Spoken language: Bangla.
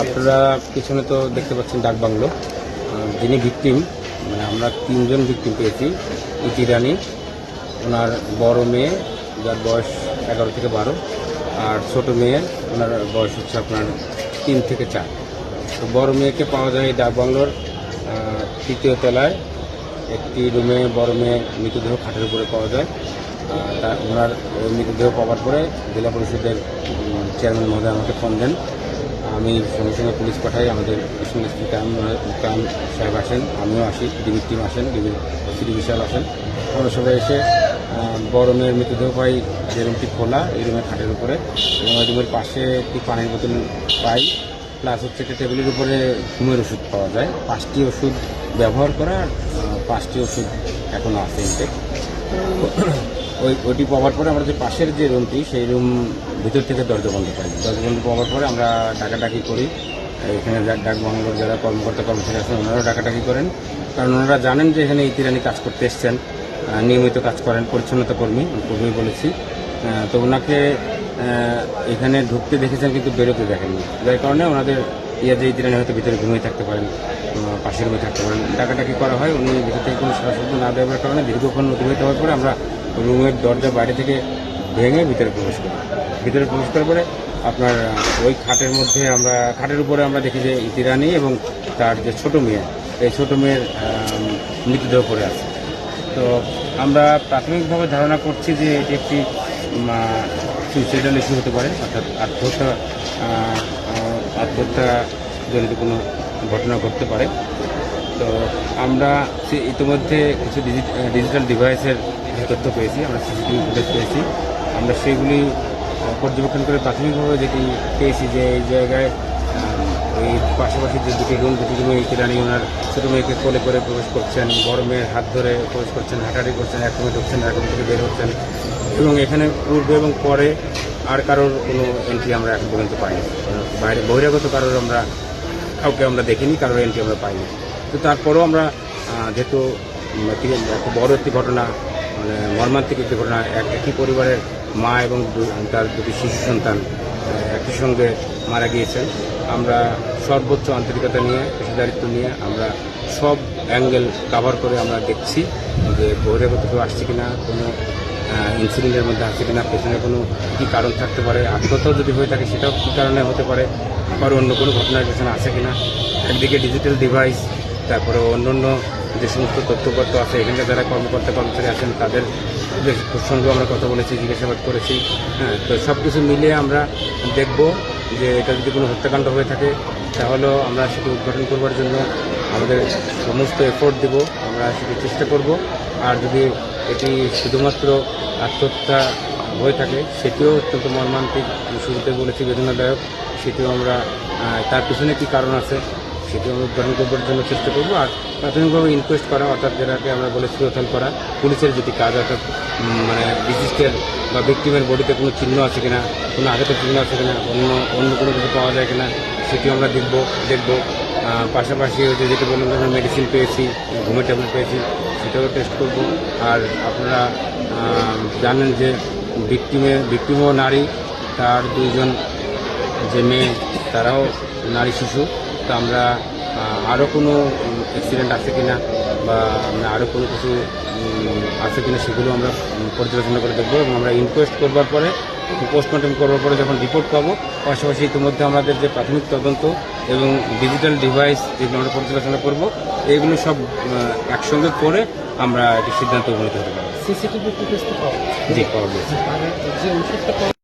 আপনারা পিছনে তো দেখতে পাচ্ছেন ডাকবাংলো, যিনি ভিকটিম, মানে আমরা 3 জন ভিকটিম পেয়েছি। ইতি রানী, ওনার বড় মেয়ে যার বয়স 11 থেকে 12, আর ছোট মেয়ে ওনার বয়স হচ্ছে আপনার 3 থেকে 4। তো বড় মেয়েকে পাওয়া যায় ডাকবাংলোর 3য় তলায় একটি রুমে। বড় মেয়ে মৃতদেহ খাটের উপরে পাওয়া যায়। ওনার মৃতদেহ পাওয়ার পরে জেলা পরিষদের চেয়ারম্যান মহোদয় আমাকে ফোন দেন। আমি সঙ্গে সঙ্গে পুলিশ পাঠাই। আমাদের কাম সাহেব আসেন, আমিও আসি, ডিবির টিম আসেন, ডিবির সিডি বিশাল আসেন। আমরা সবাই এসে বড় মেয়ের মৃতদেহ পাই যে রুমটি খোলা, এই রুমের খাটের উপরে, এবং ওই রুমের পাশে একটি পানির বোতল পাই, প্লাস হচ্ছে একটা টেবিলের উপরে ঘুমের ওষুধ পাওয়া যায়। 5টি ওষুধ ব্যবহার করা, 5টি ওষুধ এখনও আছে ইনটেক। ওইটি পাওয়ার পরে আমরা যে পাশের যে রুমটি, সেই রুম ভিতর থেকে দরজা বন্ধ পাই। দরজা বন্ধ পাওয়ার পরে আমরা ডাকাডাকি করি। এখানে ডাকবাংলোর যারা কর্মকর্তা কর্মচারী আছেন ওনারাও ডাকাডাকি করেন, কারণ ওনারা জানেন যে এখানে ইতি রানী কাজ করতে এসছেন, নিয়মিত কাজ করেন, পরিচ্ছন্নতা কর্মী বলেছি। তো ওনাকে এখানে ঢুকতে দেখেছেন কিন্তু বেরোতে দেখেননি, যার কারণে ওনাদের যে ইতি রানী হয়তো ভিতরে ঘুমিয়ে থাকতে পারেন, পাশের রুমে থাকতে পারেন। ডাকাডাকি করা হয়, উনি ভিতর থেকে কোনো সারাশব্দ না দেওয়ার কারণে দীর্ঘক্ষণ অতিবাহিত হওয়ার পরে আমরা রুমের দরজা বাইরে থেকে ভেঙে ভিতরে প্রবেশ করি। ভিতরে প্রবেশ করার পরে আপনার ওই খাটের উপরে আমরা দেখি যে ইতি রানী এবং তার যে ছোট মেয়ে, এই ছোট মেয়ের মৃতদেহ পড়ে আছে। তো আমরা প্রাথমিকভাবে ধারণা করছি যে এটি একটি সুইসাইডাল ইস্যু হতে পারে, অর্থাৎ আত্মহত্যা জনিত কোনো ঘটনা ঘটতে পারে। তো আমরা ইতিমধ্যে কিছু ডিজিটাল ডিভাইসের তথ্য পেয়েছি, আমরা সিসিটিভি ফুটেজ পেয়েছি। আমরা সেগুলি পর্যবেক্ষণ করে প্রাথমিকভাবে যেটি পেয়েছি যে এই জায়গায় ওই পাশাপাশি যে দুটি রুমে ইতি রানী ওনার ছোটো মেয়েকে কোলে করে প্রবেশ করছেন, বড় মেয়ের হাত ধরে প্রবেশ করছেন, হাঁটাহাঁটি করছেন, এক রুমে ঢুকছেন, এক রুম থেকে বের হচ্ছেন, এবং এখানে পূর্বে এবং পরে আর কারোর কোনো এন্ট্রি আমরা এখন পর্যন্ত পাইনি। বাইরে বহিরাগত কাউকে আমরা দেখিনি, কারোর এন্ট্রি আমরা পাইনি। তো তারপরেও আমরা যেহেতু বড় একটি ঘটনা, মানে মর্মান্তিক একটি ঘটনা, একই পরিবারের মা এবং তার 2টি শিশু সন্তান একই সঙ্গে মারা গিয়েছেন, আমরা সর্বোচ্চ আন্তরিকতা নিয়ে, পেশাদারিত্ব নিয়ে আমরা সব অ্যাঙ্গেল কাভার করে আমরা দেখছি যে বহিরাগত কেউ আসছে কিনা, কোনো ইনসিডেন্টের মধ্যে আসছে কিনা, পেছনে কোনো কী কারণ থাকতে পারে, আত্মহত্যাও যদি হয়ে থাকে সেটাও কী কারণে হতে পারে, আবার অন্য কোনো ঘটনার পেছনে আছে কিনা। একদিকে ডিজিটাল ডিভাইস, তারপরে অন্য যে সমস্ত তথ্যপত্র আছে, এখানে যারা কর্মকর্তা কর্মচারী আছেন তাদের সঙ্গে আমরা কথা বলেছি, জিজ্ঞাসাবাদ করেছি। তো সব কিছু মিলিয়ে আমরা দেখব যে এটা যদি কোনো হত্যাকাণ্ড হয়ে থাকে তাহলেও আমরা সেটি উদ্ঘাটন করবার জন্য আমাদের সমস্ত এফোর্ট দেব, আমরা সেটি চেষ্টা করব। আর যদি এটি শুধুমাত্র আত্মহত্যা হয়ে থাকে সেটিও অত্যন্ত মর্মান্তিক, শুরুতে বলেছি বেদনাদায়ক, সেটিও আমরা তার পিছনে কী কারণ আছে সেটি আমরা উদ্ঘাটন করবার জন্য চেষ্টা করবো। আর প্রাথমিকভাবে ইনকোয়েস্ট করা, অর্থাৎ যেটাকে আমরা বলে সুরক্ষণ করা, পুলিশের যেটি কাজ, অর্থাৎ মানে ডিজিস্টের বা ভিকটিমের বডিতে কোনো চিহ্ন আছে কিনা, কোনো আঘাত চিহ্ন আছে কিনা, অন্য কোনো কিছু পাওয়া যায় কিনা সেটিও আমরা দেখব। পাশাপাশি ওই যেটি বললাম আমরা মেডিসিন পেয়েছি, ঘুমের ট্যাবলেট পেয়েছি, সেটাও টেস্ট করব। আর আপনারা জানেন যে ভিকটিমও নারী, তার 2 জন যে মেয়ে তারাও নারী শিশু। তো আমরা আরও কোনো অ্যাক্সিডেন্ট আছে কিনা বা আরও কোনো কিছু আছে কিনা সেগুলো আমরা পর্যালোচনা করে দেখবো, এবং আমরা ইনকোয়েস্ট করবার পরে, পোস্টমর্টম করবার পরে যখন রিপোর্ট পাবো, পাশাপাশি ইতিমধ্যে আমাদের যে প্রাথমিক তদন্ত এবং ডিজিটাল ডিভাইস যেগুলো আমরা পর্যালোচনা করব, এইগুলো সব একসঙ্গে করে আমরা একটি সিদ্ধান্ত উপনীত হতে পারবো। সিসিটিভি ফুটেজ তো পাওয়া জি, পাওয়া গেছে।